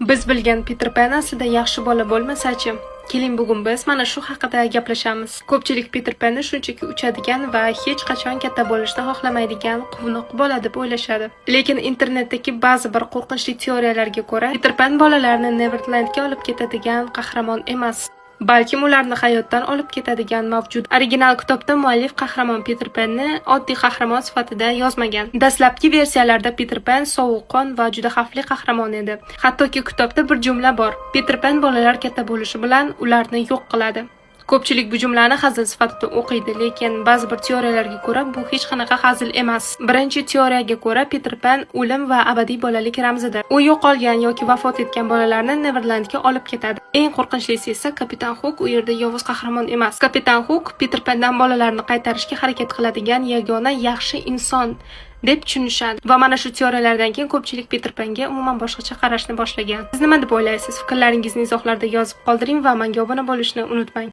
Biz bilgan Peter Pan aslida yaxshi bola bo'lmasa-chi? Keling, bugun biz mana shu haqida gaplashamiz. Ko'pchilik Peter Panni shunchaki uchadigan va hech qachon katta bo'lishni xohlamaydigan quvnoq bola deb o'ylashadi. Lekin internetdagi ba'zi bir qo'rqinchli teoriyalarga ko'ra, Peter Pan bolalarni Neverlandga olib ketadigan qahramon emas. Balkim ularni hayotdan olib ketadigan mavjud. Original kitobda muallif qahramon Peter Panni oddiy qahramon sifatida yozmagan. Dastlabki versiyalarda Peter Pan sovuqqon va juda xavfli qahramon edi. Hattoki kitobda bir jumla bor: Peter Pan bolalar katta bo'lishi bilan ularni yo'q qiladi. Ko'pchilik bu jumlani hazil sifatida o'qiydi, lekin ba'zi bir teoriyalarga ko'ra bu hech qanaqa hazil emas. Birinchi teoriyaga ko'ra Peter Pan o'lim va abadiy bolalik ramzidir. U yo'qolgan yoki vafot etgan bolalarni Neverlandga olib ketadi. Eng qo'rqinchlisi esa Kapitan Hook u yerda yovuz qahramon emas. Kapitan Hook Peter Pandan bolalarni qaytarishga harakat qiladigan yagona yaxshi inson deb tushunishadi. Va mana shu teoriyalardan keyin ko'pchilik Peter Panga umuman boshqacha qarashni boshlagan. Siz nima deb o'ylaysiz? Fikrlaringizni izohlarda yozib qoldiring va menga obuna bo'lishni unutmang.